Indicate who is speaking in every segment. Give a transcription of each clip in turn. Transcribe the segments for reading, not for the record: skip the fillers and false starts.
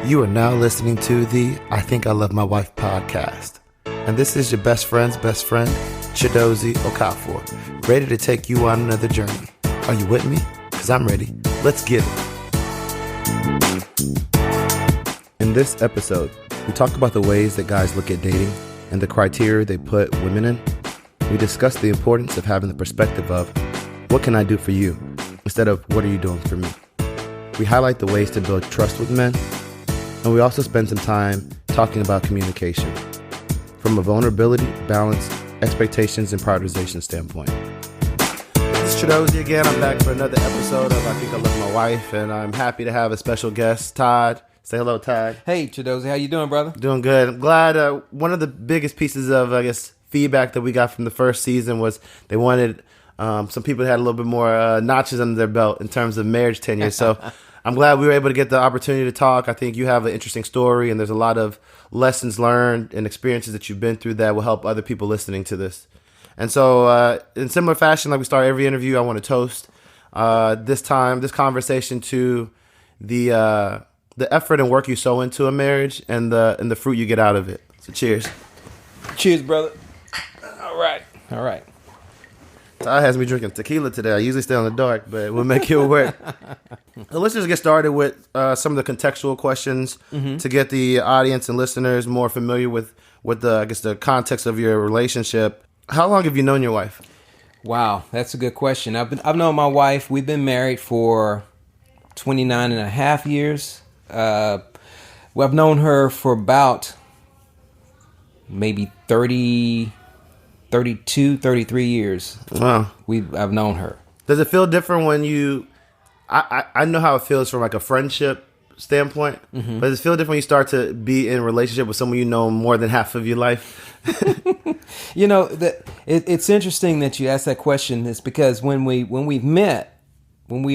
Speaker 1: You are now listening to the I Think I Love My Wife podcast. And this is your best friend's best friend, Chidozie Okafor, ready to take you on another journey. Are you with me? Because I'm ready. Let's get it. In this episode, we talk about the ways that guys look at dating and the criteria they put women in. We discuss the importance of having the perspective of, what can I do for you? Instead of, what are you doing for me? We highlight the ways to build trust with men. And we also spend some time talking about communication from a vulnerability, balance, expectations, and prioritization standpoint. This is Chidozie again. I'm back for another episode of I Think I Love My Wife, and I'm happy to have a special guest, Todd. Say hello, Todd.
Speaker 2: Hey, Chidozie. How you doing, brother?
Speaker 1: Doing good. I'm glad. One of the biggest pieces of, feedback that we got from the first season was they wanted some people that had a little bit more notches under their belt in terms of marriage tenure. So I'm glad we were able to get the opportunity to talk. I think you have an interesting story, and there's a lot of lessons learned and experiences that you've been through that will help other people listening to this. And so in similar fashion, like we start every interview, I want to toast this conversation to the effort and work you sow into a marriage and the fruit you get out of it. So cheers.
Speaker 2: Cheers, brother. All right.
Speaker 1: Todd has me drinking tequila today. I usually stay on the dark, but we'll make it work. So let's just get started with some of the contextual questions to get the audience and listeners more familiar with the context of your relationship. How long have you known your wife?
Speaker 2: Wow, that's a good question. I've known my wife. We've been married for 29 and a half years. I've known her for about maybe 32, 33 years.
Speaker 1: Wow.
Speaker 2: I've known her.
Speaker 1: Does it feel different when you... I know how it feels from like a friendship standpoint, but does it feel different when you start to be in a relationship with someone you know more than half of your life?
Speaker 2: You know, it's interesting that you asked that question. It's because when we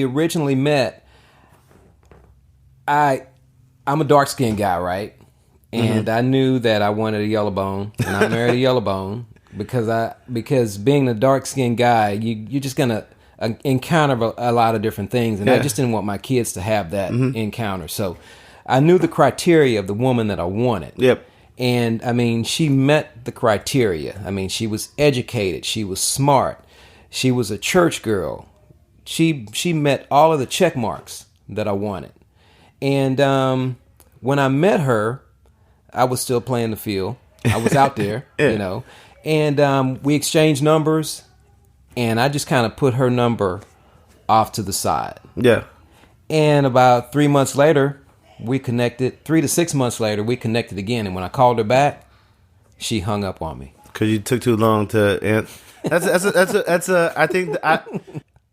Speaker 2: originally met, I'm a dark-skinned guy, right? And I knew that I wanted a yellow bone, and I married a yellow bone because being a dark-skinned guy, you're just gonna encounter a lot of different things, and I just didn't want my kids to have that encounter. So I knew the criteria of the woman that I wanted.
Speaker 1: Yep.
Speaker 2: And I mean, she met the criteria. I mean, she was educated, she was smart, she was a church girl. She met all of the check marks that I wanted. And when I met her, I was still playing the field. I was out there, you know. And we exchanged numbers, and I just kind of put her number off to the side.
Speaker 1: Yeah.
Speaker 2: And about 3 months later, we connected. 3 to 6 months later, we connected again. And when I called her back, she hung up on me.
Speaker 1: Because you took too long to... That's a I think...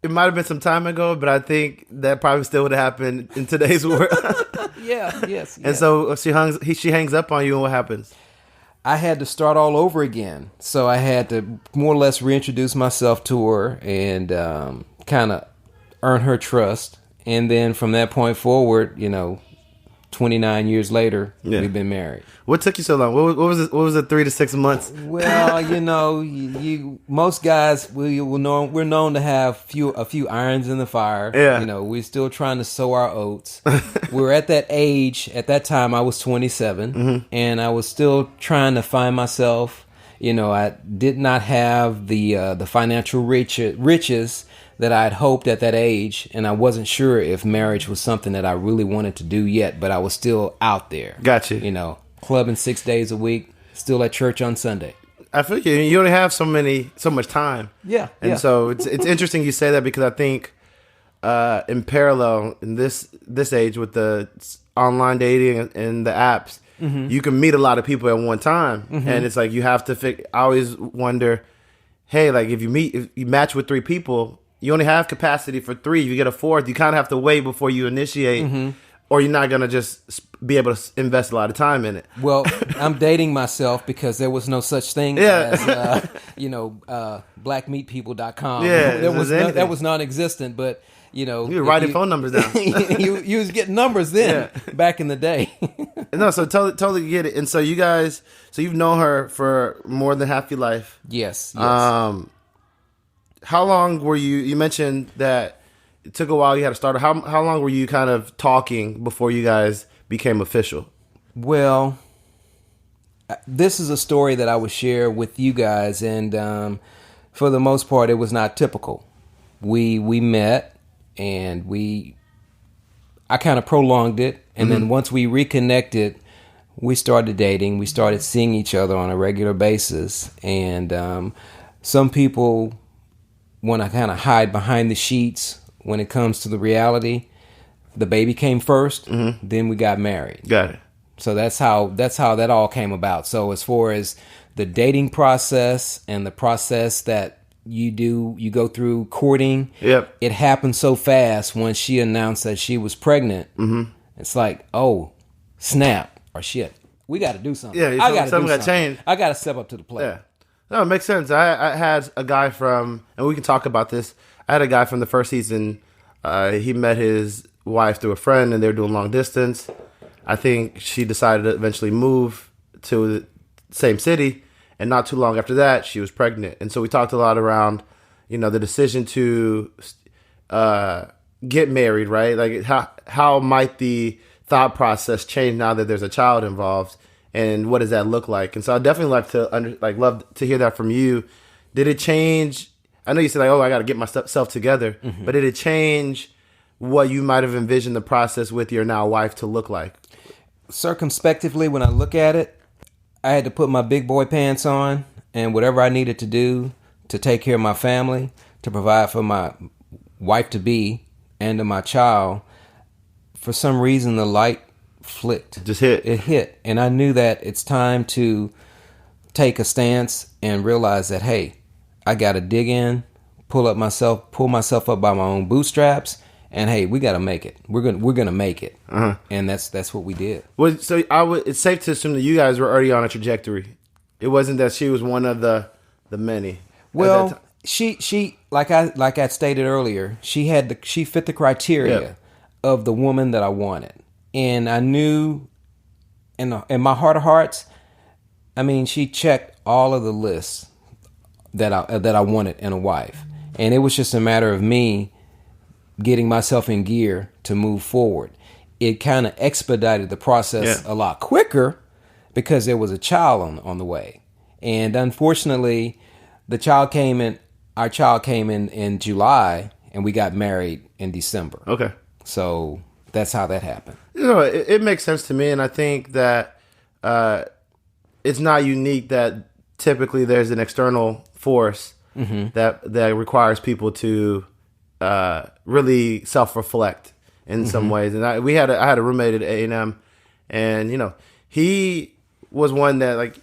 Speaker 1: It might have been some time ago, but I think that probably still would have happened in today's world.
Speaker 2: Yes.
Speaker 1: And so she hangs up on you, and what happens?
Speaker 2: I had to start all over again. So I had to more or less reintroduce myself to her and kind of earn her trust. And then from that point forward, 29 years later, we've been married.
Speaker 1: What took you so long? What was it 3 to 6 months?
Speaker 2: Well, most guys we're known to have a few irons in the fire.
Speaker 1: Yeah.
Speaker 2: We're still trying to sow our oats. We're at that age. At that time, I was 27, and I was still trying to find myself. I did not have the financial riches that I had hoped at that age, and I wasn't sure if marriage was something that I really wanted to do yet, but I was still out there.
Speaker 1: Gotcha.
Speaker 2: Clubbing 6 days a week, still at church on Sunday.
Speaker 1: I feel you only have so much time.
Speaker 2: Yeah.
Speaker 1: And so it's interesting you say that, because I think in parallel in this age with the online dating and the apps, you can meet a lot of people at one time, and it's like you have to I always wonder, hey, like if you match with 3 people, you only have capacity for 3. If you get a 4th, you kind of have to wait before you initiate, or you're not going to just be able to invest a lot of time in it.
Speaker 2: Well, I'm dating myself because there was no such thing as, blackmeatpeople.com.
Speaker 1: Yeah,
Speaker 2: that was non-existent, but, you
Speaker 1: were writing phone numbers down.
Speaker 2: you was getting numbers then, back in the day.
Speaker 1: No, so totally get it. And so you've known her for more than half your life.
Speaker 2: Yes.
Speaker 1: How long were you mentioned that it took a while, you had a starter. How long were you kind of talking before you guys became official?
Speaker 2: Well, this is a story that I would share with you guys, and for the most part, it was not typical. We met, and I kind of prolonged it, and then once we reconnected, we started dating. We started seeing each other on a regular basis, and some people want to kind of hide behind the sheets when it comes to the reality. The baby came first, then we got married.
Speaker 1: Got it.
Speaker 2: So that's how that all came about. So as far as the dating process and the process that you go through courting,
Speaker 1: Yep.
Speaker 2: it happened so fast when she announced that she was pregnant. It's like, oh, snap, or shit. We got to do something.
Speaker 1: Yeah, something got changed.
Speaker 2: I got to step up to the plate.
Speaker 1: Yeah. No, it makes sense. I had a guy from, and we can talk about this. I had a guy from the first season. He met his wife through a friend, and they were doing long distance. I think she decided to eventually move to the same city, and not too long after that, she was pregnant. And so we talked a lot around, the decision to get married, right? Like how might the thought process change now that there's a child involved, and what does that look like? And so I definitely love to hear that from you. Did it change? I know you said I got to get myself together, but did it change what you might have envisioned the process with your now wife to look like?
Speaker 2: Circumspectively, when I look at it, I had to put my big boy pants on, and whatever I needed to do to take care of my family, to provide for my wife-to-be and to my child, for some reason the light flicked.
Speaker 1: Just hit.
Speaker 2: It hit. And I knew that it's time to take a stance and realize that, hey, I got to dig in, pull myself up by my own bootstraps, and hey, we got to make it. We're gonna make it. And that's what we did.
Speaker 1: Well, so it's safe to assume that you guys were already on a trajectory. It wasn't that she was one of the many.
Speaker 2: Well, she like I stated earlier, she fit the criteria of the woman that I wanted, and I knew in my heart of hearts, I mean, she checked all of the lists that I wanted in a wife, and it was just a matter of me getting myself in gear to move forward. It kind of expedited the process a lot quicker because there was a child on the way, and unfortunately, our child came in July, and we got married in December.
Speaker 1: Okay.
Speaker 2: So that's how that happened.
Speaker 1: It makes sense to me, and I think that it's not unique that typically there's an external force that requires people to really self-reflect in some ways. And I had a roommate at A&M, and he was one that, like,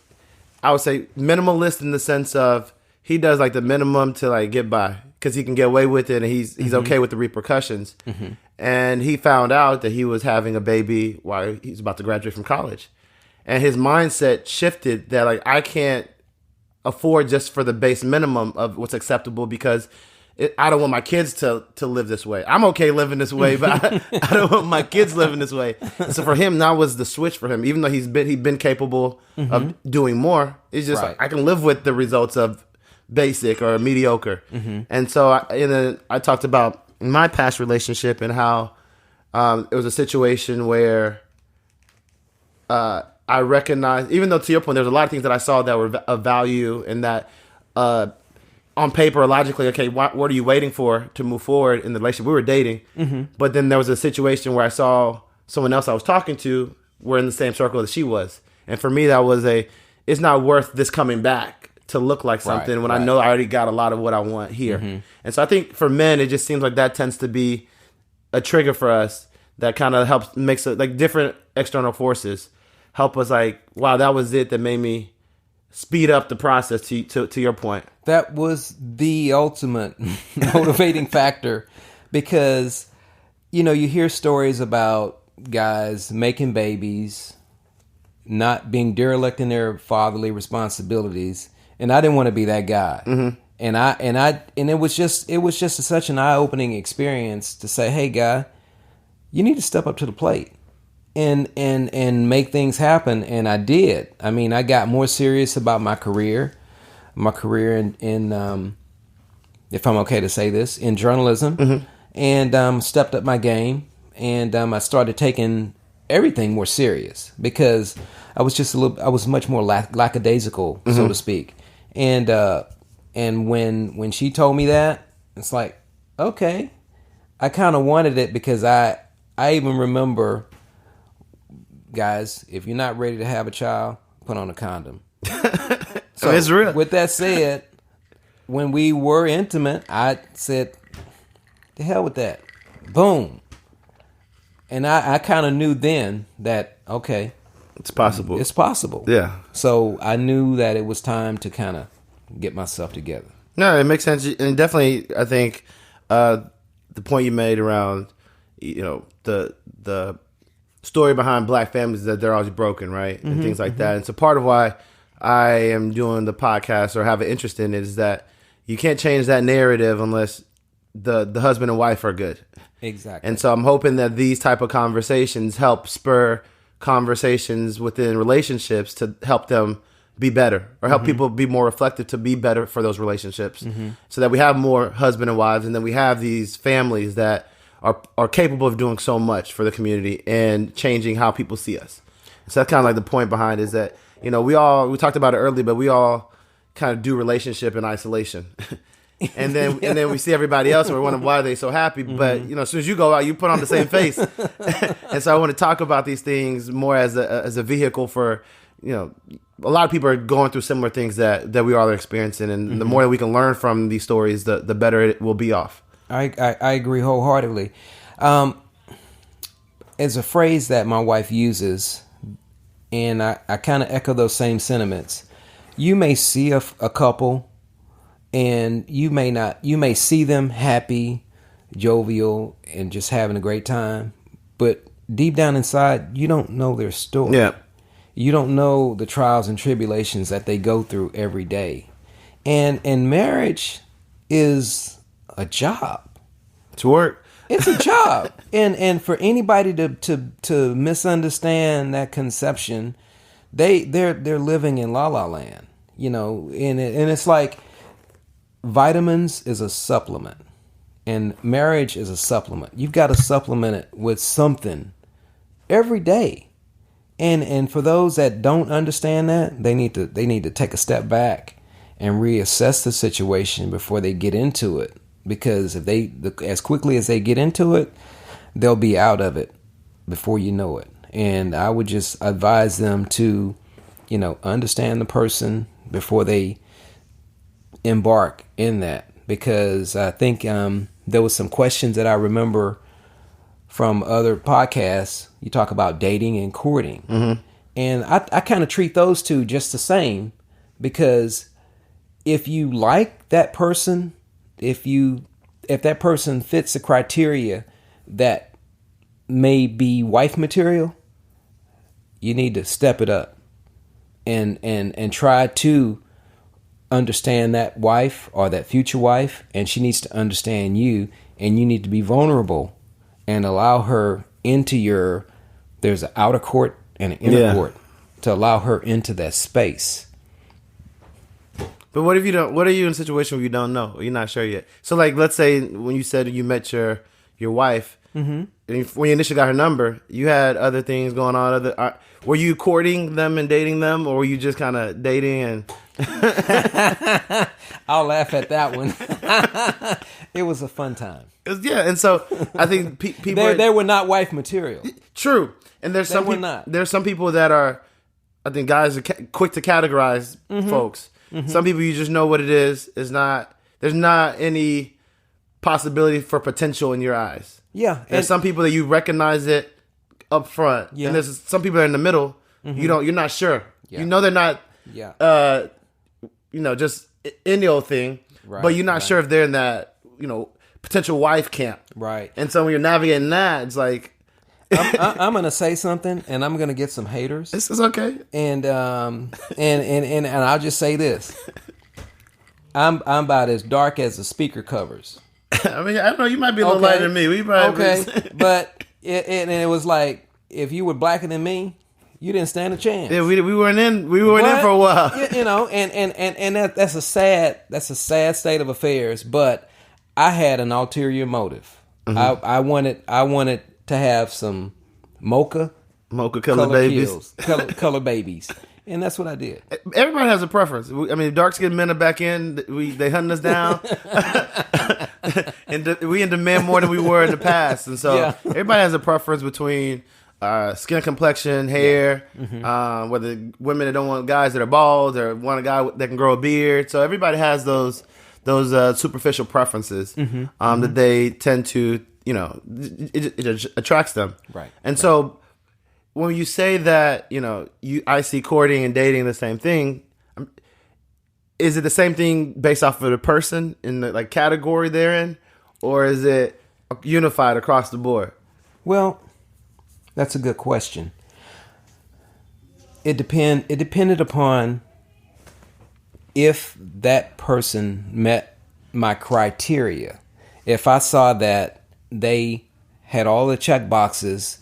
Speaker 1: I would say minimalist in the sense of he does like the minimum to like get by because he can get away with it, and he's okay with the repercussions. And he found out that he was having a baby while he's about to graduate from college, and his mindset shifted that like I can't afford just for the base minimum of what's acceptable because I don't want my kids to live this way. I'm okay living this way, but I don't want my kids living this way. And so for him, that was the switch for him. Even though he'd been capable of doing more, it's just like I can live with the results of basic or mediocre. And so I talked about my past relationship and how it was a situation where I recognized, even though to your point, there's a lot of things that I saw that were of value and that on paper, logically, okay, what are you waiting for to move forward in the relationship? We were dating, but then there was a situation where I saw someone else I was talking to were in the same circle that she was. And for me, that was it's not worth this coming back to look like something when I know I already got a lot of what I want here. And so I think for men, it just seems like that tends to be a trigger for us that kind of makes it like different external forces help us like, wow, that was it that made me speed up the process to your point.
Speaker 2: That was the ultimate motivating factor because, you hear stories about guys making babies, not being derelict in their fatherly responsibilities. And I didn't want to be that guy. And it was just such an eye-opening experience to say, hey, guy, you need to step up to the plate and make things happen. And I did. I mean, I got more serious about my career in if I'm okay to say this, in journalism, and stepped up my game. And I started taking everything more serious because I was much more lackadaisical, so to speak. And when she told me that, it's like, okay, I kind of wanted it because I even remember, guys, if you're not ready to have a child, put on a condom. So
Speaker 1: it's real.
Speaker 2: With that said, when we were intimate, I said, the hell with that. Boom. And I kind of knew then that, okay,
Speaker 1: it's possible.
Speaker 2: It's possible.
Speaker 1: Yeah.
Speaker 2: So I knew that it was time to kind of get myself together.
Speaker 1: No, it makes sense. And definitely, I think the point you made around, the story behind black families is that they're always broken, right? And things like that. And so part of why I am doing the podcast or have an interest in it is that you can't change that narrative unless the husband and wife are good.
Speaker 2: Exactly.
Speaker 1: And so I'm hoping that these type of conversations help spur conversations within relationships to help them be better or help people be more reflective to be better for those relationships so that we have more husband and wives and then we have these families that are capable of doing so much for the community and changing how people see us. So that's kind of like the point behind is that, we talked about it earlier, but we all kind of do relationship in isolation. And then we see everybody else and we're wondering why are they so happy. But as soon as you go out, you put on the same face. And so I want to talk about these things more as a vehicle for, a lot of people are going through similar things that we all are experiencing. And the more that we can learn from these stories, the better it will be off.
Speaker 2: I agree wholeheartedly. It's a phrase that my wife uses, and I kind of echo those same sentiments. You may see a couple, and you may see them happy, jovial, and just having a great time, but deep down inside, you don't know their story.
Speaker 1: Yeah.
Speaker 2: You don't know the trials and tribulations that they go through every day. And marriage is a job.
Speaker 1: It's work.
Speaker 2: It's a job. And for anybody to misunderstand that conception, they're living in la la land, and it's like vitamins is a supplement and marriage is a supplement. You've got to supplement it with something every day. And for those that don't understand that, they need to take a step back and reassess the situation before they get into it. Because as quickly as they get into it, they'll be out of it before you know it. And I would just advise them to, understand the person before they embark in that. Because I think there was some questions that I remember from other podcasts. You talk about dating and courting. And I kind of treat those two just the same. Because if you like that person, if that person fits the criteria that may be wife material, you need to step it up and try to understand that wife or that future wife, and she needs to understand you, and you need to be vulnerable and allow her into there's an outer court and an inner court to allow her into that space.
Speaker 1: But what if you don't? What are you in a situation where you don't know? Or you're not sure yet. So, like, let's say when you said you met your wife, and when you initially got her number, you had other things going on. Were you courting them and dating them, or were you just kind of dating and?
Speaker 2: I'll laugh at that one. It was a fun time.
Speaker 1: And so I think people
Speaker 2: they were not wife material.
Speaker 1: True, and there's some people that are. I think guys are quick to categorize folks. Some people you just know what it is. There's not any possibility for potential in your eyes.
Speaker 2: Yeah.
Speaker 1: There's some people that you recognize it up front.
Speaker 2: Yeah.
Speaker 1: And there's some people that are in the middle. You're not sure.
Speaker 2: Yeah.
Speaker 1: They're not just in the old thing.
Speaker 2: Right,
Speaker 1: but you're not sure if they're in that, potential wife camp.
Speaker 2: Right.
Speaker 1: And so when you're navigating that, it's like
Speaker 2: I'm gonna say something, and I'm gonna get some haters.
Speaker 1: This is okay.
Speaker 2: And I'll just say this: I'm about as dark as the speaker covers.
Speaker 1: I mean, I don't know. You might be a little lighter than me.
Speaker 2: But it was like if you were blacker than me, you didn't stand a chance.
Speaker 1: Yeah, we weren't in. We weren't in for a while.
Speaker 2: And that's a sad state of affairs. But I had an ulterior motive. I wanted to have some mocha
Speaker 1: Mocha color babies.
Speaker 2: kills, color babies. And that's what I did.
Speaker 1: Everybody has a preference. I mean, dark skinned men are back in. They hunting us down, and we in demand more than we were in the past. And so everybody has a preference between skin complexion, hair. Whether women that don't want guys that are bald or want a guy that can grow a beard. So everybody has those superficial preferences that they tend to, it attracts them.
Speaker 2: Right.
Speaker 1: And so when you say that, I see courting and dating the same thing, is it the same thing based off of the person in the category they're in, or is it unified across the board?
Speaker 2: Well, that's a good question. It depended upon if that person met my criteria. If I saw that they had all the check boxes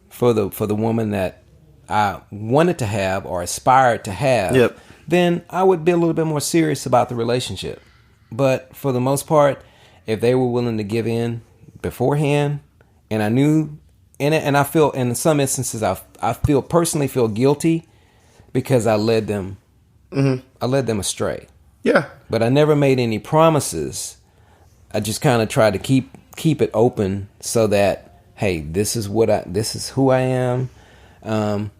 Speaker 2: for the woman that I wanted to have or aspired to have, then I would be a little bit more serious about the relationship. But for the most part, if they were willing to give in beforehand, and I knew in it, and I feel in some instances I personally feel guilty because I led them astray. Yeah. But I never made any promises. I just kind of tried to keep it open so that, hey, this is who I am. I'm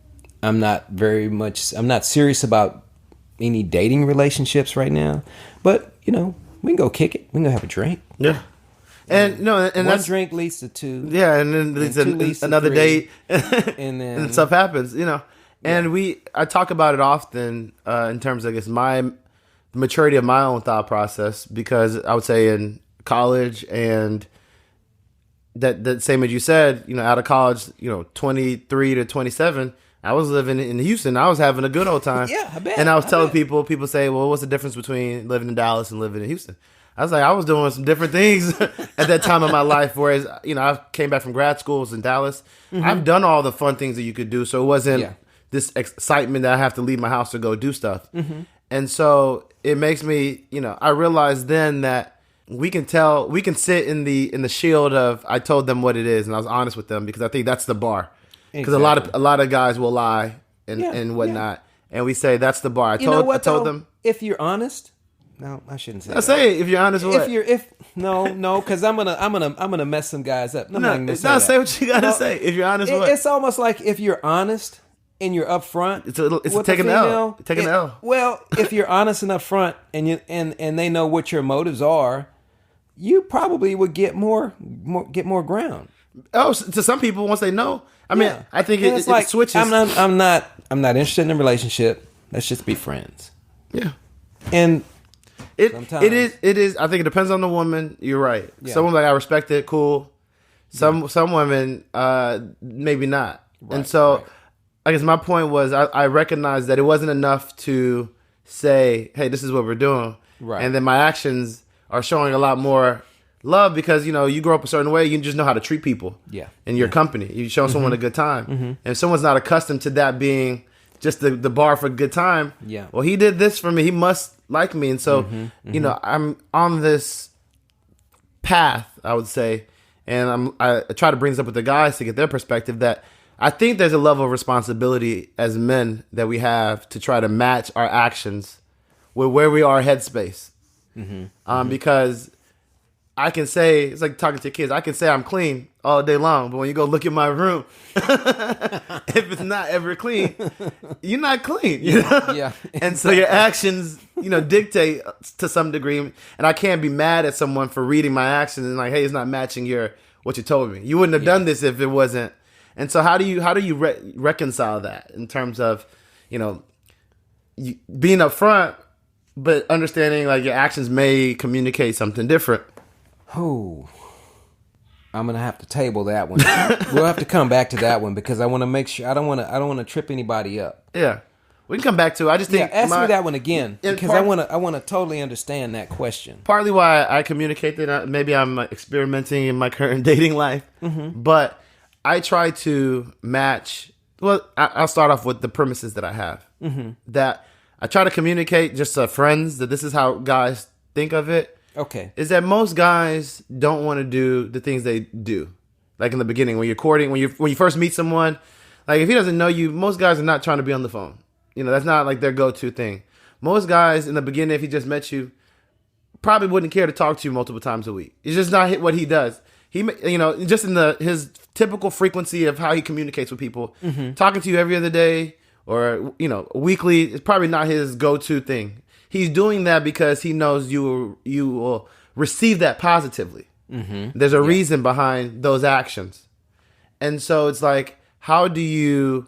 Speaker 2: not serious about any dating relationships right now. But, we can go kick it. We can go have a drink.
Speaker 1: Yeah. And
Speaker 2: one drink leads to two.
Speaker 1: Yeah, and then leads to another date. And then and stuff happens, And I talk about it often in terms of, I guess, the maturity of my own thought process, because I would say in college and that same as you said, out of college, 23 to 27, I was living in Houston. I was having a good old time.
Speaker 2: Yeah, I bet.
Speaker 1: And I was telling people say, well, what's the difference between living in Dallas and living in Houston? I was like, I was doing some different things at that time of my life. Whereas, I came back from grad schools in Dallas. I've done all the fun things that you could do. So it wasn't this excitement that I have to leave my house to go do stuff. And so it makes me, I realized then that we can sit in the shield of, I told them what it is and I was honest with them, because I think that's the bar. Because a lot of guys will lie and whatnot. And we say that's the bar. I told them,
Speaker 2: if you're honest. No, I shouldn't say.
Speaker 1: I say if you're honest.
Speaker 2: No, because I'm gonna mess some guys up.
Speaker 1: Say what you gotta say. If you're honest,
Speaker 2: it's almost like if you're honest and you're upfront.
Speaker 1: It's taking an L. Taking an L.
Speaker 2: Well, if you're honest and upfront, and they know what your motives are, you probably would get more ground.
Speaker 1: Oh, to some people, once they know, I think it switches.
Speaker 2: I'm not interested in a relationship. Let's just be friends.
Speaker 1: Yeah,
Speaker 2: and.
Speaker 1: It is. I think it depends on the woman. You're right. Yeah. Some women, I respect it, cool. Some women, maybe not. Right, and so, I guess my point was, I recognized that it wasn't enough to say, "Hey, this is what we're doing," right? And then my actions are showing a lot more love, because you grow up a certain way, you just know how to treat people. Yeah. In your company, you show someone a good time, and if someone's not accustomed to that being just the bar for a good time. Yeah. Well, he did this for me. He must like me. And so, I'm on this path, I would say, and I try to bring this up with the guys to get their perspective, that I think there's a level of responsibility as men that we have to try to match our actions with where we are headspace. Because I can say, it's like talking to kids, I can say I'm clean all day long, but when you go look at my room, if it's not ever clean, you're not clean. Yeah. And so your actions, dictate to some degree. And I can't be mad at someone for reading my actions and like, hey, it's not matching what you told me. You wouldn't have done this if it wasn't. And so how do you reconcile that in terms of, being upfront, but understanding like your actions may communicate something different?
Speaker 2: Oh, I'm gonna have to table that one. We'll have to come back to that one, because I want to make sure I don't want to trip anybody up.
Speaker 1: Yeah, we can come back to it. I just think
Speaker 2: ask me that one again, because I want to totally understand that question.
Speaker 1: Partly why I communicate that, maybe I'm experimenting in my current dating life, but I try to match. Well, I'll start off with the premises that I have. That I try to communicate just to friends that this is how guys think of it. Okay. Is that most guys don't want to do the things they do. Like in the beginning, when you're courting, when you first meet someone, Like, if he doesn't know you, most guys are not trying to be on the phone. That's not like their go-to thing. Most guys in the beginning, if he just met you, probably wouldn't care to talk to you multiple times a week. It's just not what he does. He, just in his typical frequency of how he communicates with people, talking to you every other day or, weekly is probably not his go-to thing. He's doing that because he knows you will receive that positively. There's a reason behind those actions. And so it's like, how do you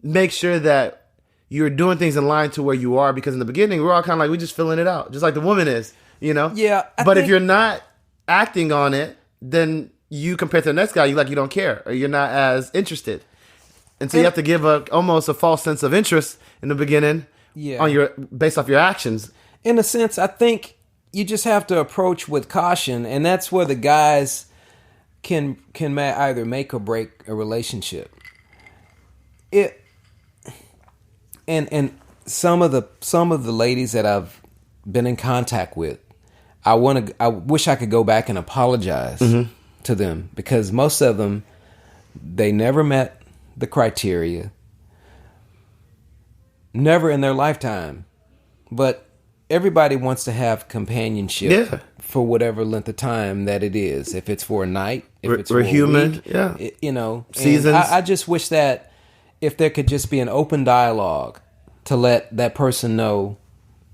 Speaker 1: make sure that you're doing things in line to where you are? Because in the beginning, we're all kind of like, we're just filling it out, just like the woman is,
Speaker 2: Yeah.
Speaker 1: But if you're not acting on it, then you, compared to the next guy, you don't care, or you're not as interested. And so you have to give almost a false sense of interest in the beginning based off your actions.
Speaker 2: In a sense, I think you just have to approach with caution, and that's where the guys can either make or break a relationship. And some of the ladies that I've been in contact with, I wish I could go back and apologize to them, because most of them, they never met the criteria, never in their lifetime. But everybody wants to have companionship for whatever length of time that it is. If it's for a night, if it's for
Speaker 1: human,
Speaker 2: a week,
Speaker 1: seasons.
Speaker 2: I just wish that if there could just be an open dialogue to let that person know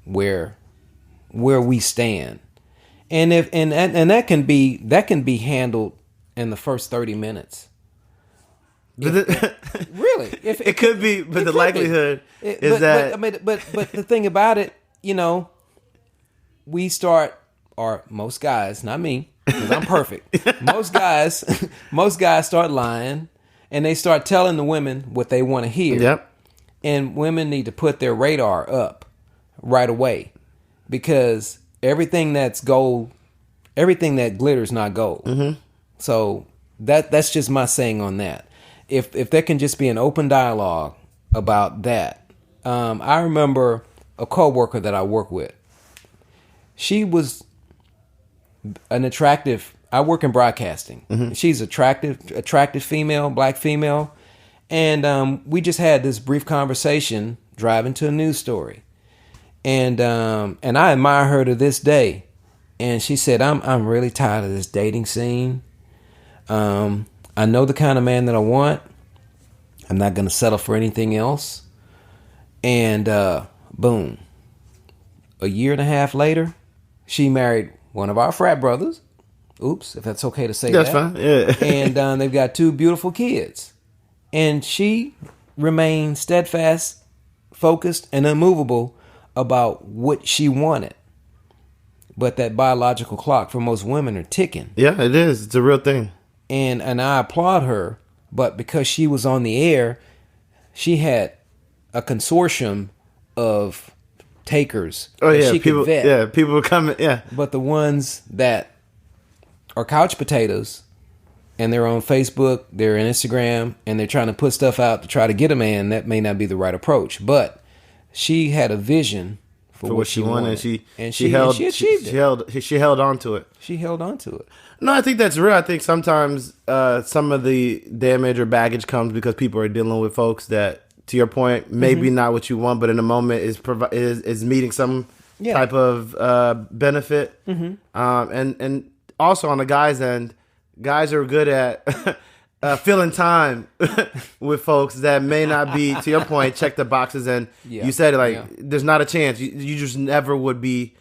Speaker 2: where we stand. And if and that can be handled in the first 30 minutes. Really, if
Speaker 1: it could be, but the likelihood is that.
Speaker 2: But the thing about it, we start, or most guys, not me, because I'm perfect. most guys start lying, and they start telling the women what they want to hear.
Speaker 1: Yep.
Speaker 2: And women need to put their radar up right away, because everything that's gold, everything that glitters not gold. So that's just my saying on that. If there can just be an open dialogue about that. I remember a coworker that I work with. She was an attractive. I work in broadcasting. She's attractive female, black female, and we just had this brief conversation driving to a news story, and I admire her to this day. And she said, "I'm really tired of this dating scene. I know the kind of man that I want. I'm not going to settle for anything else." And boom, a year and a half later, she married one of our frat brothers. Oops, if that's okay to say that.
Speaker 1: That's fine. Yeah.
Speaker 2: And they've got 2 beautiful kids. And she remained steadfast, focused, and unmovable about what she wanted. But that biological clock for most women are ticking.
Speaker 1: Yeah, it is. It's a real thing.
Speaker 2: And I applaud her, but because she was on the air, she had a consortium of takers.
Speaker 1: Oh
Speaker 2: that
Speaker 1: yeah,
Speaker 2: she
Speaker 1: people.
Speaker 2: could vet.
Speaker 1: Yeah, people were coming. Yeah,
Speaker 2: But the ones that are couch potatoes, and they're on Facebook, they're on Instagram, and they're trying to put stuff out to try to get a man, that may not be the right approach. But she had a vision for what she wanted.
Speaker 1: And
Speaker 2: she achieved it.
Speaker 1: She held on to it.
Speaker 2: She held on to it.
Speaker 1: No, I think that's real. I think sometimes some of the damage or baggage comes because people are dealing with folks that, to your point, maybe not what you want, but in the moment is meeting some type of benefit. And also on the guys' end, guys are good at filling time with folks that may not be, to your point, check the boxes. And you said it, like, there's not a chance. You just never would be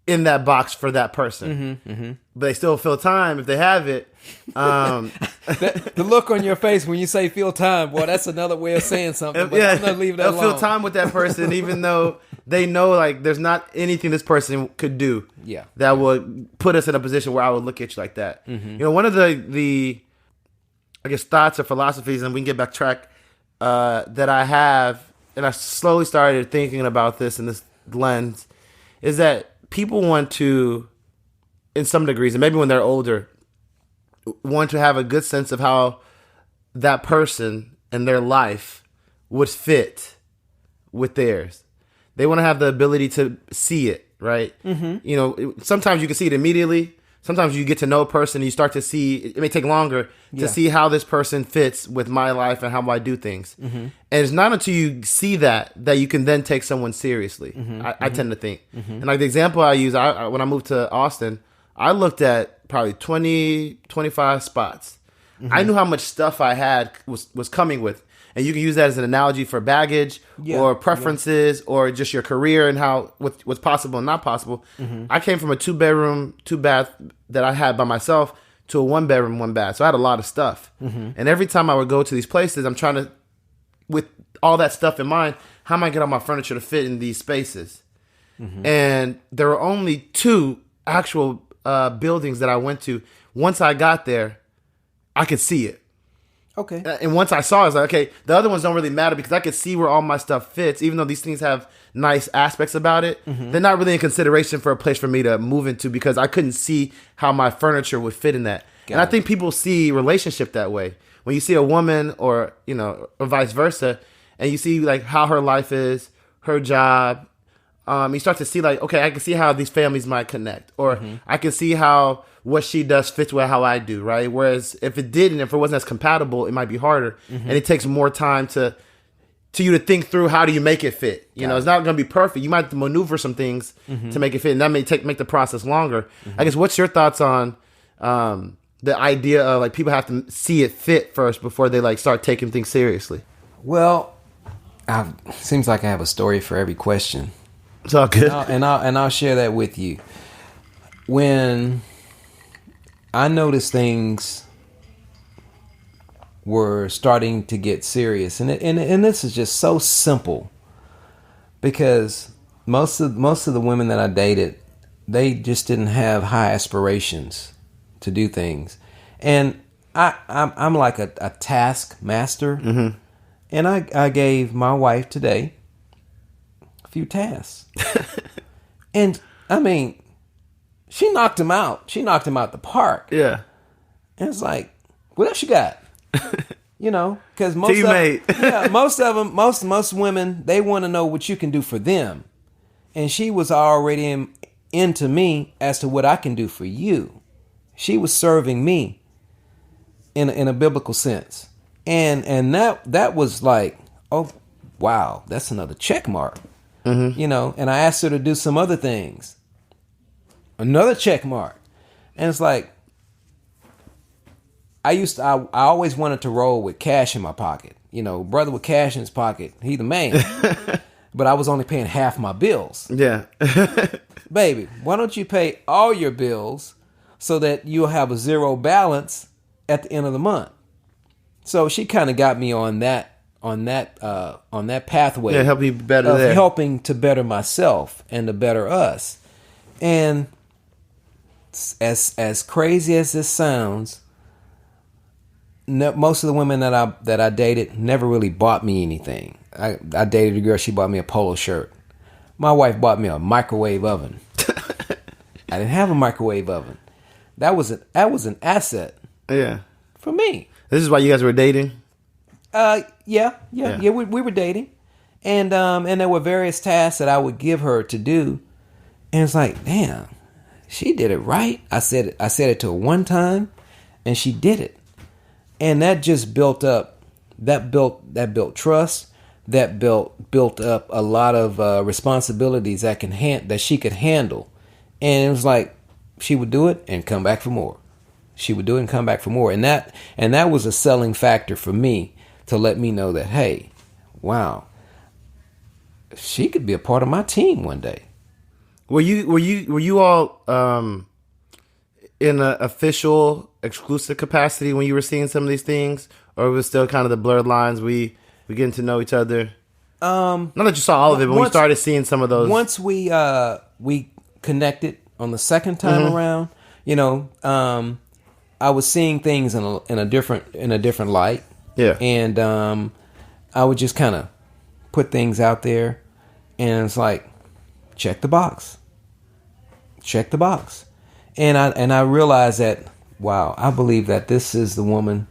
Speaker 1: in that box for that person. But they still fill time if they have it.
Speaker 2: The look on your face when you say "feel time," boy, that's another way of saying something. But I'm not leaving that
Speaker 1: they'll
Speaker 2: alone.
Speaker 1: feel time with that person, even though they know, like, there's not anything this person could do that would put us in a position where I would look at you like that. One of the I guess thoughts or philosophies, and we can get back track that I have, and I slowly started thinking about this in this lens, is that people want to, in some degrees, and maybe when they're older, want to have a good sense of how that person and their life would fit with theirs. They want to have the ability to see it, right? Sometimes you can see it immediately. sometimes you get to know a person and you start to see, it may take longer to see how this person fits with my life and how I do things. And it's not until you see that you can then take someone seriously. I tend to think. And like the example I use, when I moved to Austin, I looked at probably 20, 25 spots. I knew how much stuff I had was coming with. And you can use that as an analogy for baggage or preferences or just your career and how what's possible and not possible. I came from a 2-bedroom, 2-bath that I had by myself to a 1-bedroom, 1-bath. So I had a lot of stuff. And every time I would go to these places, I'm trying to, with all that stuff in mind, how am I get all my furniture to fit in these spaces? And there were only 2 actual buildings that I went to. Once I got there, I could see it.
Speaker 2: Okay.
Speaker 1: And once I saw it, I was like, okay, the other ones don't really matter because I could see where all my stuff fits, even though these things have nice aspects about it. They're not really in consideration for a place for me to move into because I couldn't see how my furniture would fit in that. And I think people see relationship that way. When you see a woman or, or vice versa, and you see like how her life is, her job, you start to see like, okay, I can see how these families might connect. Or I can see how what she does fits with how I do, right? Whereas if it didn't, if it wasn't as compatible, it might be harder. And it takes more time to you to think through how do you make it fit. You know, it's not going to be perfect. You might have to maneuver some things to make it fit. And that may make the process longer. I guess what's your thoughts on the idea of like people have to see it fit first before they like start taking things seriously?
Speaker 2: Well, seems like I have a story for every question.
Speaker 1: It's all good.
Speaker 2: And I'll share that with you. When I noticed things were starting to get serious, and this is just so simple, because most of the women that I dated, they just didn't have high aspirations to do things, and I'm like a task master, and I gave my wife today a few tasks, and I mean, she knocked him out. She knocked him out the park.
Speaker 1: Yeah.
Speaker 2: And it's like, what else you got? Because most women, they want to know what you can do for them. And she was already into me as to what I can do for you. She was serving me in a biblical sense. And that was like, oh, wow, that's another check mark. And I asked her to do some other things. Another check mark. And it's like, I always wanted to roll with cash in my pocket. Brother with cash in his pocket, he the man. But I was only paying half my bills. Yeah. Baby, why don't you pay all your bills so that you'll have a zero balance at the end of the month? So she kind of got me on that pathway.
Speaker 1: Yeah, help you better there.
Speaker 2: Helping to better myself and to better us. And as crazy as this sounds, most of the women that I dated never really bought me anything. I dated a girl, she bought me a polo shirt. My wife bought me a microwave oven. I didn't have a microwave oven. That was an asset.
Speaker 1: Yeah.
Speaker 2: For me.
Speaker 1: This is why you guys were dating?
Speaker 2: Yeah. We were dating, and there were various tasks that I would give her to do, and it's like, damn, she did it right. I said it to her one time, and she did it, and that just built up. That built trust. That built up a lot of responsibilities that she could handle, and it was like she would do it and come back for more. She would do it and come back for more, and that was a selling factor for me to let me know that, hey, wow, she could be a part of my team one day.
Speaker 1: Were you all in an official, exclusive capacity when you were seeing some of these things, or it was still kind of the blurred lines? We getting to know each other. Not that you saw all of it, but when you started seeing some of those. Once
Speaker 2: we connected on the second time around, I was seeing things in a different light.
Speaker 1: Yeah.
Speaker 2: And I would just kind of put things out there, and it's like, check the box. And I realized that, wow, I believe that this is the woman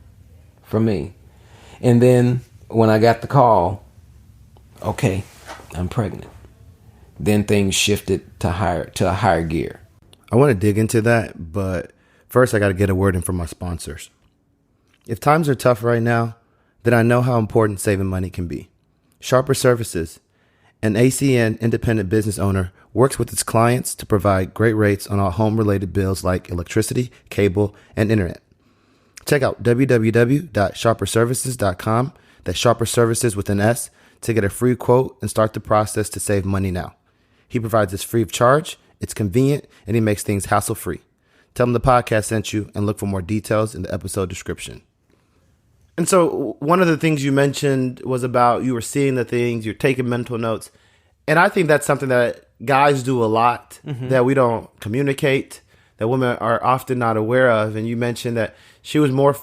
Speaker 2: for me. And then when I got the call, okay, I'm pregnant. Then things shifted to a higher gear.
Speaker 1: I want to dig into that, but first I got to get a word in from my sponsors. If times are tough right now, then I know how important saving money can be. Sharper Services, an ACN independent business owner, works with its clients to provide great rates on all home-related bills like electricity, cable, and internet. Check out www.sharperservices.com, that's Sharper Services with an S, to get a free quote and start the process to save money now. He provides this free of charge, it's convenient, and he makes things hassle-free. Tell him the podcast sent you and look for more details in the episode description. And so one of the things you mentioned was about you were seeing the things, you're taking mental notes. And I think that's something that guys do a lot that we don't communicate, that women are often not aware of. And you mentioned that she was more,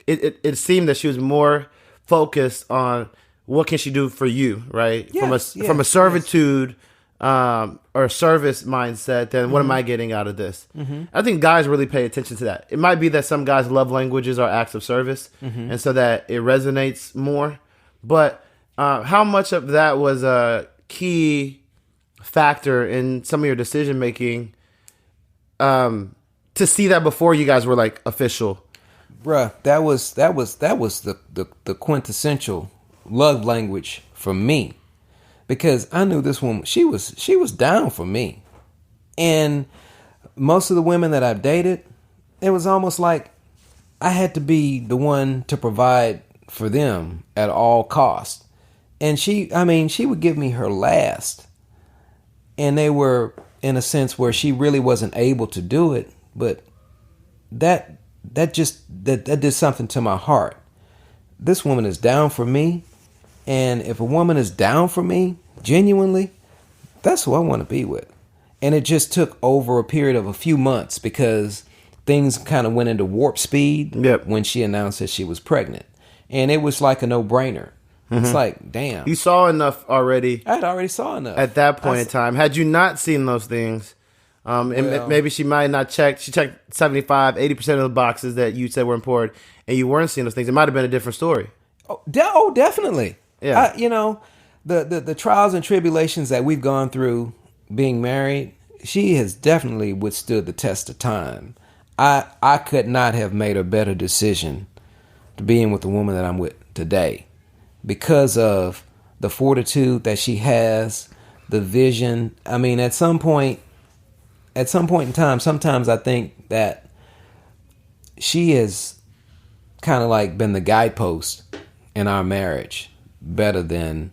Speaker 1: it seemed that she was more focused on what can she do for you, right?
Speaker 2: Yes,
Speaker 1: from a servitude or service mindset, then what am I getting out of this? I think guys really pay attention to that. It might be that some guys' love languages are acts of service, and so that it resonates more. But how much of that was a key factor in some of your decision making to see that before you guys were like official?
Speaker 2: Bruh, that was the quintessential love language for me. Because I knew this woman, she was down for me. And most of the women that I've dated, it was almost like I had to be the one to provide for them at all costs. And she would give me her last. And they were in a sense where she really wasn't able to do it. But that did something to my heart. This woman is down for me. And if a woman is down for me, genuinely, that's who I want to be with. And it just took over a period of a few months because things kind of went into warp speed when she announced that she was pregnant. And it was like a no-brainer. It's like, damn.
Speaker 1: You saw enough already.
Speaker 2: I had already saw enough.
Speaker 1: At that point in time. Had you not seen those things, and maybe she might not check. She checked 75, 80% of the boxes that you said were important, and you weren't seeing those things. It might have been a different story.
Speaker 2: Oh, definitely. Yeah. The trials and tribulations that we've gone through being married, she has definitely withstood the test of time. I could not have made a better decision to being with the woman that I'm with today because of the fortitude that she has, the vision. I mean, at some point in time, sometimes I think that she has kind of like been the guidepost in our marriage better than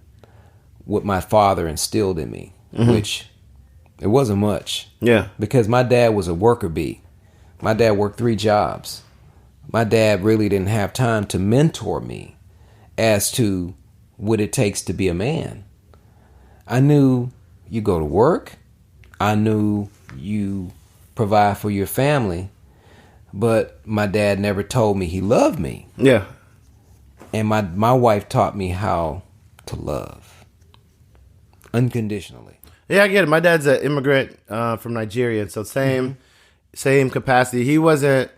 Speaker 2: what my father instilled in me, which it wasn't much. Yeah. Because my dad was a worker bee. My dad worked 3 jobs. My dad really didn't have time to mentor me as to what it takes to be a man. I knew you go to work. I knew you provide for your family. But my dad never told me he loved me. Yeah. And my wife taught me how to love. Unconditionally.
Speaker 1: Yeah, I get it. My dad's an immigrant from Nigeria. So same capacity. He wasn't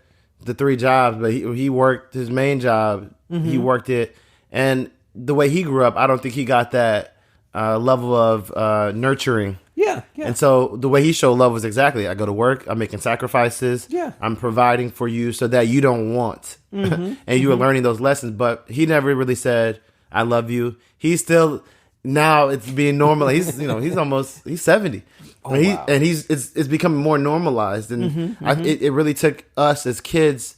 Speaker 1: the 3 jobs, but he worked his main job. He worked it. And the way he grew up, I don't think he got that level of nurturing. Yeah. And so the way he showed love was exactly, I go to work, I'm making sacrifices, I'm providing for you so that you don't want. And you were learning those lessons, but he never really said, I love you. He's still, now it's being normal. He's 70. Oh, wow. And it's becoming more normalized. And it really took us as kids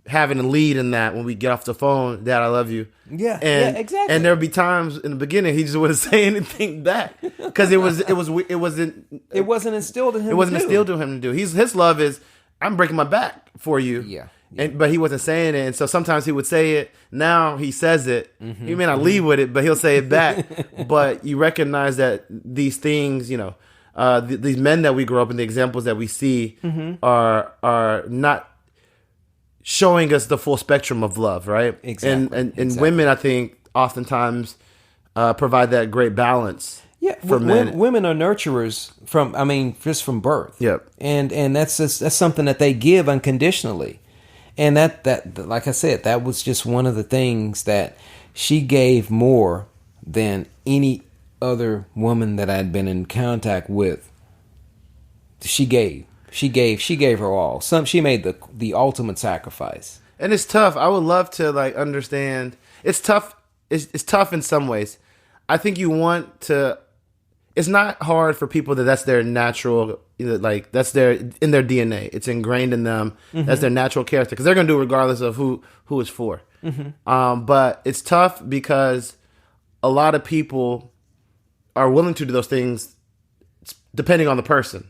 Speaker 1: having a lead in that when we get off the phone, Dad, I love you. Yeah, exactly. And there would be times in the beginning he just wouldn't say anything back because it wasn't
Speaker 2: instilled in him.
Speaker 1: It wasn't instilled in him to do. His love is, I'm breaking my back for you. Yeah. But he wasn't saying it, and so sometimes he would say it. Now he says it. He may not leave with it, but he'll say it back. But you recognize that these things, these men that we grow up in, the examples that we see are not showing us the full spectrum of love, right? Exactly. And exactly. Women, I think, oftentimes provide that great balance. Yeah, for men.
Speaker 2: Women are nurturers just from birth. Yep. And that's something that they give unconditionally. And that like I said, that was just one of the things that she gave more than any other woman that I'd been in contact with. She gave. She gave her all. She made the ultimate sacrifice.
Speaker 1: And it's tough. I would love to like understand. It's tough. It's tough in some ways. I think you want to. It's not hard for people that's their natural, like that's in their DNA. It's ingrained in them. Mm-hmm. That's their natural character because they're gonna do it regardless of who it's for. Mm-hmm. But it's tough because a lot of people are willing to do those things depending on the person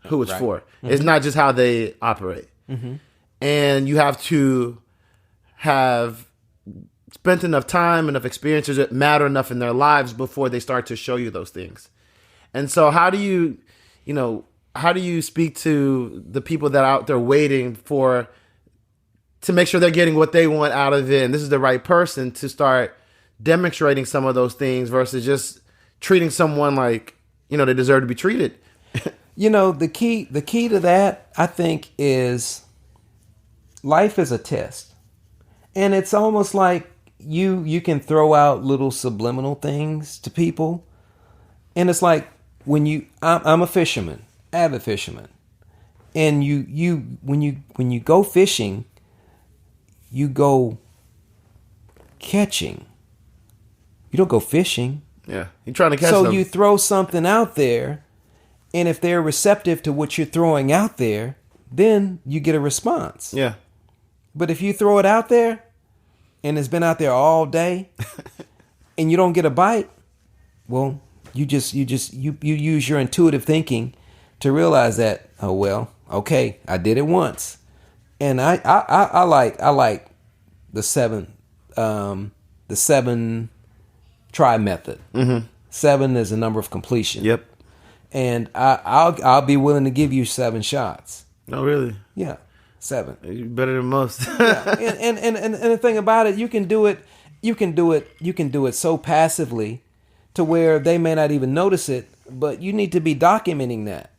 Speaker 1: who it's for. Mm-hmm. It's not just how they operate. Mm-hmm. And you have to have spent enough time, enough experiences that matter enough in their lives before they start to show you those things. And so how do you speak to the people that are out there waiting to make sure they're getting what they want out of it and this is the right person to start demonstrating some of those things versus just treating someone like, they deserve to be treated?
Speaker 2: The key to that, I think, is life is a test. And it's almost like you can throw out little subliminal things to people. And it's like I'm a fisherman, avid fisherman. And when you go fishing, you go catching. You don't go fishing.
Speaker 1: Yeah, you're trying to catch them.
Speaker 2: So you throw something out there, and if they're receptive to what you're throwing out there, then you get a response.
Speaker 1: Yeah.
Speaker 2: But if you throw it out there, and it's been out there all day, and you don't get a bite, well, you use your intuitive thinking to realize that, oh well, okay, I did it once, and I like the seven try method. Mm-hmm. 7 is a number of completion.
Speaker 1: Yep.
Speaker 2: And I'll be willing to give you 7 shots.
Speaker 1: Oh, really?
Speaker 2: Yeah, 7.
Speaker 1: You're better than most.
Speaker 2: Yeah. And the thing about it, you can do it so passively to where they may not even notice it, but you need to be documenting that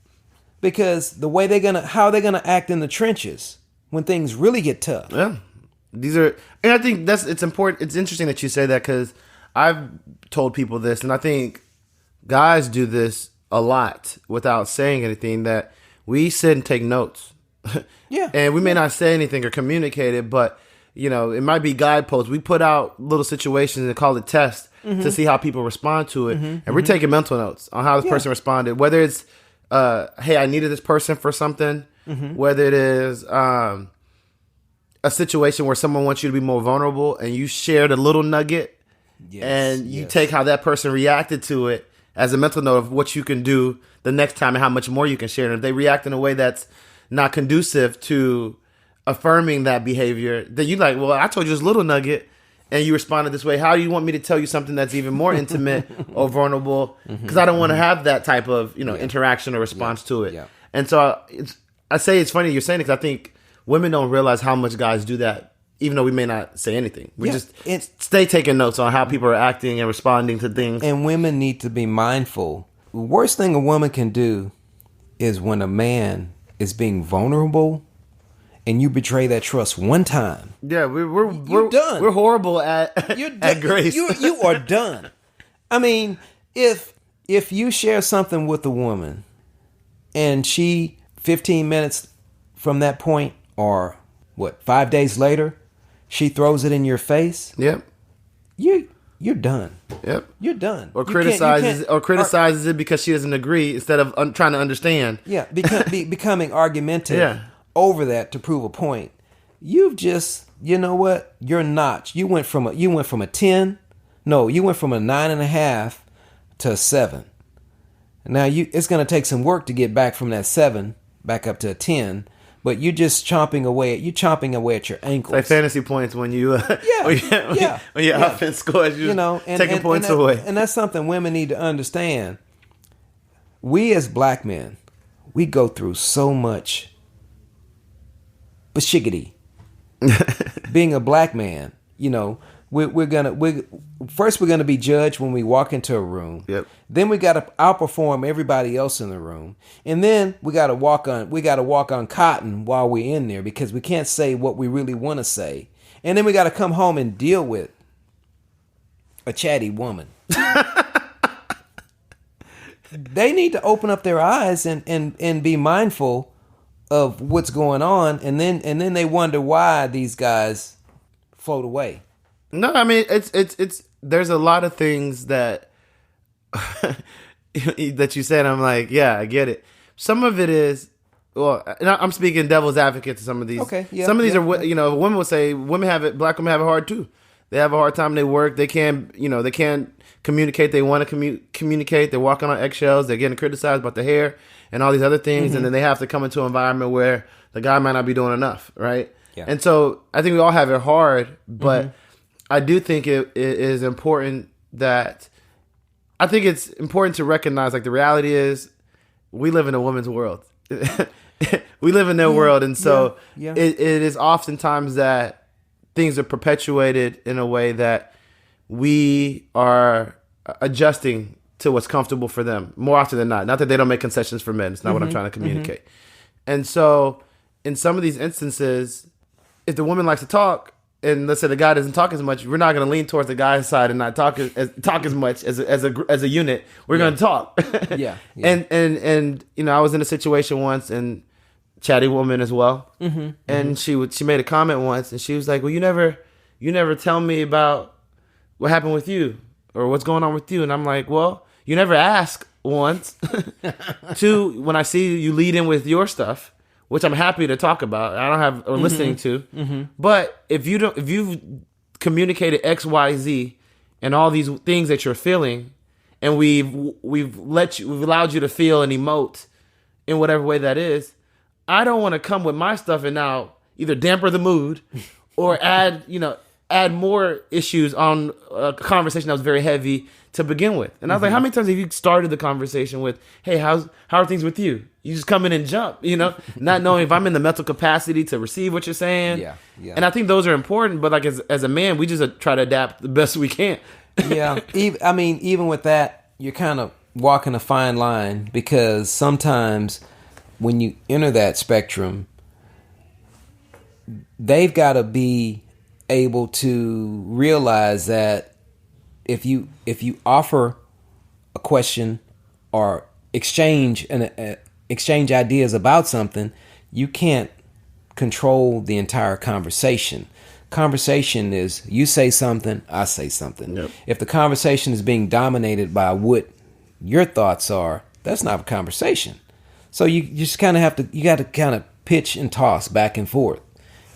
Speaker 2: because how they're gonna act in the trenches when things really get tough.
Speaker 1: Yeah, and I think it's important. It's interesting that you say that because I've told people this, and I think guys do this a lot without saying anything, that we sit and take notes.
Speaker 2: Yeah.
Speaker 1: And we may not say anything or communicate it, but it might be guideposts. We put out little situations and call it tests to see how people respond to it. Mm-hmm. And we're taking mental notes on how this person responded, whether it's, hey, I needed this person for something, whether it is a situation where someone wants you to be more vulnerable and you shared a little nugget and you take how that person reacted to it as a mental note of what you can do the next time and how much more you can share. And if they react in a way that's not conducive to affirming that behavior, then you're like, well, I told you this little nugget and you responded this way. How do you want me to tell you something that's even more intimate or vulnerable? Because I don't want to have that type of interaction or response to it. Yeah. And so I say it's funny you're saying it because I think women don't realize how much guys do that, even though we may not say anything. We just stay taking notes on how people are acting and responding to things.
Speaker 2: And women need to be mindful. The worst thing a woman can do is when a man is being vulnerable and you betray that trust one time.
Speaker 1: Yeah, we're
Speaker 2: done.
Speaker 1: We're horrible at grace.
Speaker 2: You are done. I mean, if you share something with a woman and she 15 minutes from that point or 5 days later, she throws it in your face.
Speaker 1: Yep.
Speaker 2: You're done.
Speaker 1: Yep.
Speaker 2: You're done.
Speaker 1: Or criticizes it because she doesn't agree instead of trying to understand.
Speaker 2: Yeah, becoming argumentative over that to prove a point. You've just, you know what? You're notch. You went from a 10. No, you went from a 9.5 to a 7. Now it's going to take some work to get back from that 7 back up to a 10. But you're just chomping away at your ankles.
Speaker 1: It's like fantasy points when you when your offense scores, you're taking points away.
Speaker 2: And that's something women need to understand. We as black men, we go through so much bashiggity. Being a black man, we're gonna be judged when we walk into a room.
Speaker 1: Yep.
Speaker 2: Then we gotta outperform everybody else in the room, and then we gotta walk on cotton while we're in there because we can't say what we really want to say, and then we gotta come home and deal with a chatty woman. They need to open up their eyes and be mindful of what's going on, and then they wonder why these guys float away.
Speaker 1: No, I mean it's there's a lot of things that that you said. I'm like, yeah, I get it. Some of it is, well, and I'm speaking devil's advocate to some of these.
Speaker 2: Okay, yeah,
Speaker 1: some of these
Speaker 2: yeah,
Speaker 1: are, women will say black women have it hard too. They have a hard time. They work. They can't communicate. They want to communicate. They're walking on eggshells. They're getting criticized about the hair and all these other things. And then they have to come into an environment where the guy might not be doing enough, right?
Speaker 2: Yeah.
Speaker 1: And so I think we all have it hard, but I do think it is important that I think it's important to recognize, like, the reality is we live in a woman's world. We live in their world. And so it is oftentimes that things are perpetuated in a way that we are adjusting to what's comfortable for them more often than not. Not that they don't make concessions for men. It's not what I'm trying to communicate. And so in some of these instances, if the woman likes to talk, and let's say the guy doesn't talk as much, we're not going to lean towards the guy's side and not talk as much as a unit. We're going to talk.
Speaker 2: Yeah.
Speaker 1: And I was in a situation once, and chatty woman as well. And she made a comment once, and she was like, "Well, you never tell me about what happened with you or what's going on with you." And I'm like, "Well, you never ask once. Two, when I see you lead in with your stuff, which I'm happy to talk about, I don't have or listening to. But if you've communicated X, Y, Z, and all these things that you're feeling, and we've allowed you to feel and emote in whatever way that is, I don't want to come with my stuff and now either damper the mood or add more issues on a conversation that was very heavy to begin with." And I was like, how many times have you started the conversation with, "Hey, how are things with you?" You just come in and jump, not knowing if I'm in the mental capacity to receive what you're saying.
Speaker 2: Yeah.
Speaker 1: And I think those are important, but like as a man, we just try to adapt the best we can.
Speaker 2: Yeah. Even with that, you're kind of walking a fine line, because sometimes when you enter that spectrum, they've got to be able to realize that if you offer a question or exchange ideas about something, you can't control the entire conversation. Conversation is you say something, I say something.
Speaker 1: Yep.
Speaker 2: If the conversation is being dominated by what your thoughts are, that's not a conversation. So you just kind of got to kind of pitch and toss back and forth.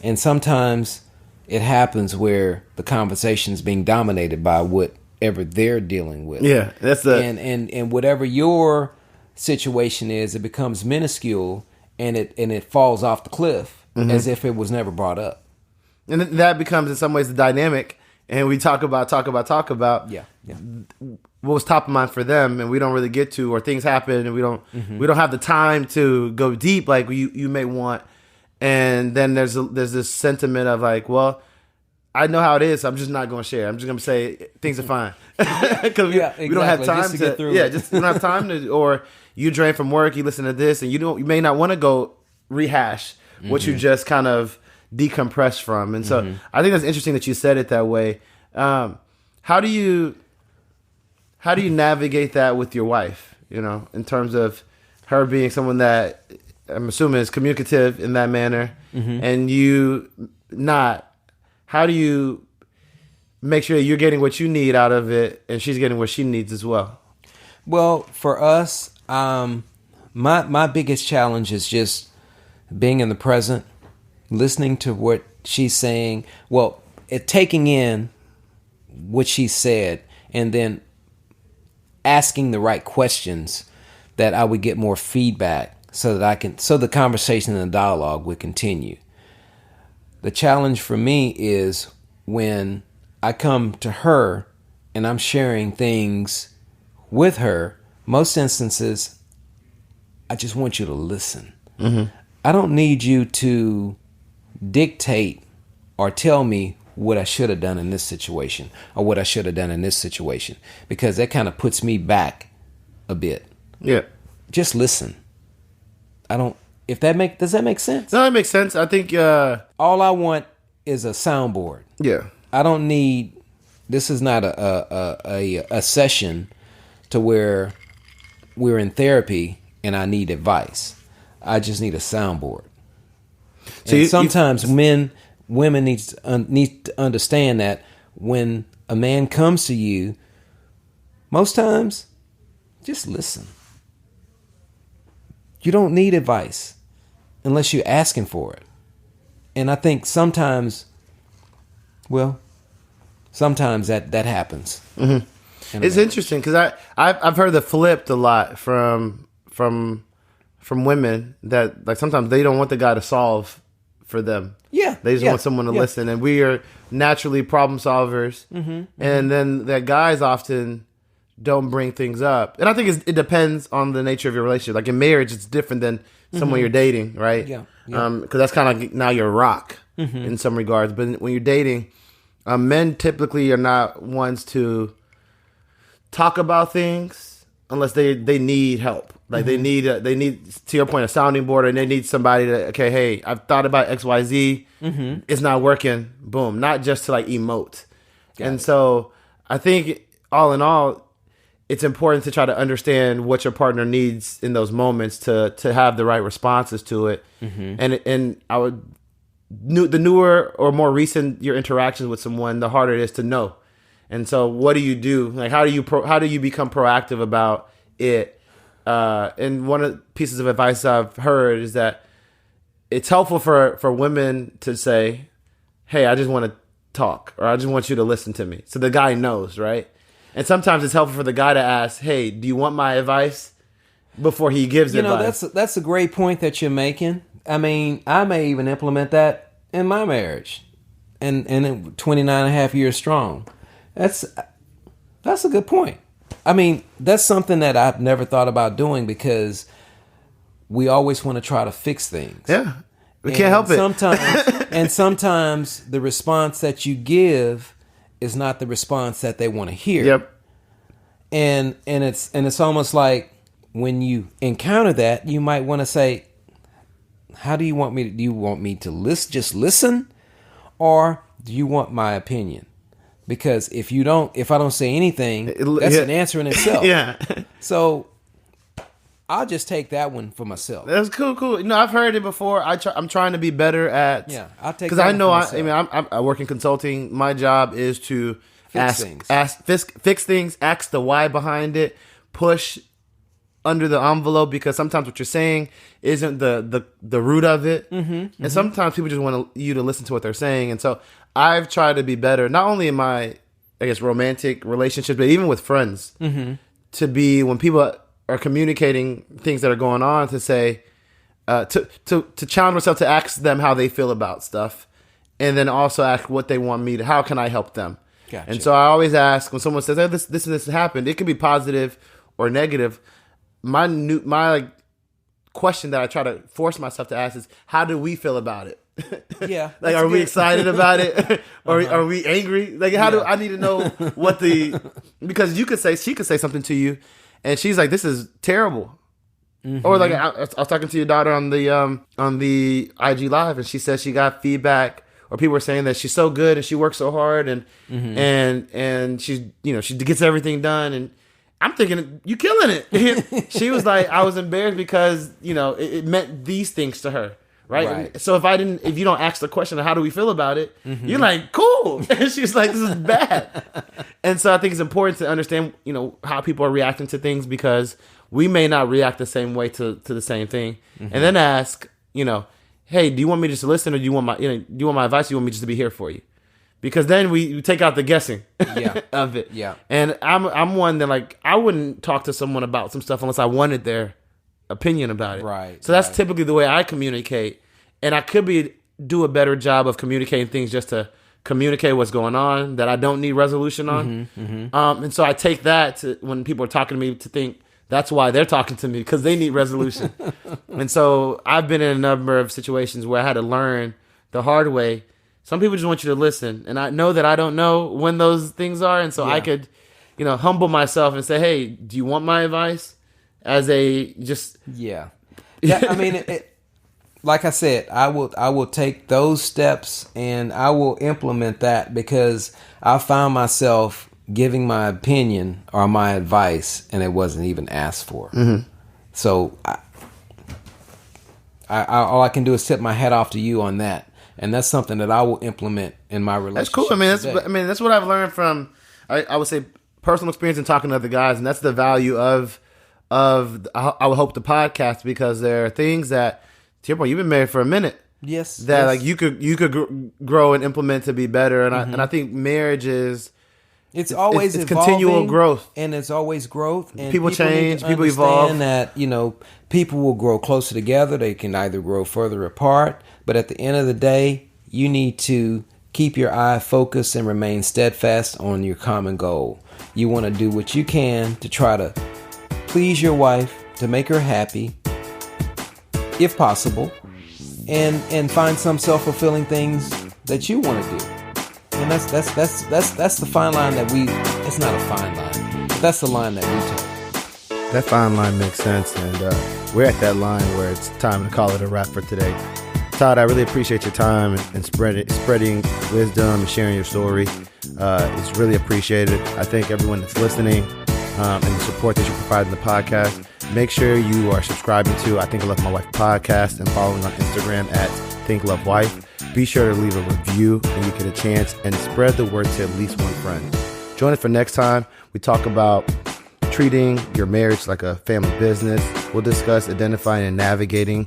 Speaker 2: And sometimes it happens where the conversation is being dominated by whatever they're dealing with.
Speaker 1: Yeah, that's
Speaker 2: and whatever your situation is, it becomes minuscule, and it falls off the cliff as if it was never brought up.
Speaker 1: And that becomes in some ways the dynamic, and we talk about
Speaker 2: Yeah.
Speaker 1: what was top of mind for them, and we don't really get to, or things happen and we don't have the time to go deep like you may want. And then there's this sentiment of like, well, I know how it is, so I'm just not going to share. I'm just going to say things are fine because we don't have time to get through. Yeah, just we don't have time to. Or you drain from work, you listen to this, and you may not want to go rehash what you just kind of decompress from. And so I think that's interesting that you said it that way. How do you navigate that with your wife? In terms of her being someone that I'm assuming is communicative in that manner, and you not. How do you make sure that you're getting what you need out of it, and she's getting what she needs as well?
Speaker 2: Well, for us, my biggest challenge is just being in the present, listening to what she's saying. Well, taking in what she said, and then asking the right questions that I would get more feedback, so the conversation and the dialogue would continue. The challenge for me is when I come to her and I'm sharing things with her. Most instances, I just want you to listen. I don't need you to dictate or tell me what I should have done in this situation or what I should have done in this situation, because that kind of puts me back a bit.
Speaker 1: Yeah. Just
Speaker 2: listen. Does that make sense?
Speaker 1: No, that makes sense. I think
Speaker 2: all I want is a soundboard.
Speaker 1: Yeah.
Speaker 2: I don't need. This is not a session to where we're in therapy and I need advice. I just need a soundboard.
Speaker 1: So
Speaker 2: and sometimes women need to understand that when a man comes to you, most times, just listen. You don't need advice unless you're asking for it. And I think sometimes that happens.
Speaker 1: Mm-hmm. It's interesting because I've heard that flipped a lot from women that like sometimes they don't want the guy to solve for them.
Speaker 2: Yeah,
Speaker 1: they just want someone to listen, and we are naturally problem solvers. And then that guys often don't bring things up, and I think it depends on the nature of your relationship. Like in marriage, it's different than someone you're dating, right?
Speaker 2: Yeah.
Speaker 1: Because that's kind of like now you're a rock in some regards. But when you're dating, men typically are not ones to talk about things unless they need help. Like they need to your point a sounding board, and they need somebody to hey, I've thought about XYZ, it's not working. Boom, not just to like emote. So I think all in all, it's important to try to understand what your partner needs in those moments to have the right responses to it. And I would the newer or more recent your interactions with someone, the harder it is to know. And so what do you do? Like how do you become proactive about it? And one of the pieces of advice I've heard is that it's helpful for women to say, hey, I just want to talk, or I just want you to listen to me. So the guy knows, right? And sometimes it's helpful for the guy to ask, hey, do you want my advice? Before he gives advice.
Speaker 2: That's a great point that you're making. I mean, I may even implement that in my marriage and 29 and a half years strong. That's a good point. I mean, that's something that I've never thought about doing because we always want to try to fix things.
Speaker 1: Yeah. We can't help it.
Speaker 2: Sometimes the response that you give is not the response that they want to hear.
Speaker 1: Yep.
Speaker 2: And it's almost like when you encounter that, you might want to say, how do you want me to, do you want me to just listen, or do you want my opinion? Because if I don't say anything, that's an answer in itself.
Speaker 1: Yeah.
Speaker 2: So I'll just take that one for myself.
Speaker 1: That's cool. No, I've heard it before. I'm trying to be better at.
Speaker 2: Yeah, I'll take.
Speaker 1: Because I know I work in consulting. My job is to fix things, ask the why behind it, push under the envelope, because sometimes what you're saying isn't the root of it, and sometimes people just want you to listen to what they're saying. And so I've tried to be better, not only in my, I guess, romantic relationships, but even with friends, to be, when people are communicating things that are going on, to say, to challenge myself to ask them how they feel about stuff, and then also ask what they want me to, how can I help them?
Speaker 2: Gotcha.
Speaker 1: And so I always ask when someone says, "Oh, this and this happened." It could be positive or negative. My question that I try to force myself to ask is, how do we feel about it?
Speaker 2: Yeah.
Speaker 1: Like, are we excited about it? Or are we angry? Like, how do I need to know what because she could say something to you and she's like, this is terrible. Or like, I was talking to your daughter on the IG Live, and she said she got feedback, or people were saying that she's so good and she works so hard and she's, she gets everything done, and I'm thinking, you killing it. She was like, I was embarrassed because, it meant these things to her. Right. So if you don't ask the question of how do we feel about it, you're like, cool. And she's like, this is bad. And so I think it's important to understand, how people are reacting to things, because we may not react the same way to the same thing. And then ask, hey, do you want me just to listen, or do you want my advice? Or do you want me just to be here for you? Because then we take out the guessing of it. Yeah. And I'm one that, like, I wouldn't talk to someone about some stuff unless I wanted their opinion about it.
Speaker 2: Right.
Speaker 1: So that's typically the way I communicate. And I could do a better job of communicating things just to communicate what's going on that I don't need resolution on. And so I take that to, when people are talking to me, to think that's why they're talking to me, because they need resolution. And so I've been in a number of situations where I had to learn the hard way. Some people just want you to listen, and I know that I don't know when those things are, and so I could, humble myself and say, "Hey, do you want my advice?" As a just
Speaker 2: I mean, like I said, I will take those steps and I will implement that, because I found myself giving my opinion or my advice, and it wasn't even asked for. So all I can do is tip my hat off to you on that, and that's something that I will implement in my relationship.
Speaker 1: That's cool. I mean, that's what I've learned from, I would say, personal experience and talking to other guys, and that's the value of I would hope the podcast, because there are things that, to your point, you've been married for a minute.
Speaker 2: Yes.
Speaker 1: That like you could grow and implement to be better, and I think marriage is. It's
Speaker 2: always
Speaker 1: it's continual growth,
Speaker 2: and it's always growth. And
Speaker 1: people change, people evolve.
Speaker 2: That people will grow closer together. They can either grow further apart. But at the end of the day, you need to keep your eye focused and remain steadfast on your common goal. You want to do what you can to try to please your wife, to make her happy, if possible, and find some self-fulfilling things that you want to do. And that's the fine line that it's not a fine line, but that's the line that we take.
Speaker 1: That fine line makes sense, and we're at that line where it's time to call it a wrap for today. Todd, I really appreciate your time and spreading wisdom and sharing your story. It's really appreciated. I thank everyone that's listening and the support that you provide in the podcast. Make sure you are subscribing to I Think I Love My Wife podcast and following on Instagram at Think Love Wife. Be sure to leave a review when you get a chance and spread the word to at least one friend. Join us for next time. We talk about treating your marriage like a family business. We'll discuss identifying and navigating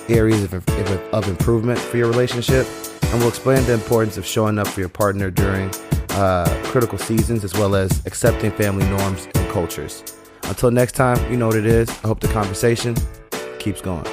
Speaker 1: areas of improvement for your relationship. And we'll explain the importance of showing up for your partner during critical seasons, as well as accepting family norms and cultures. Until next time, you know what it is. I hope the conversation keeps going.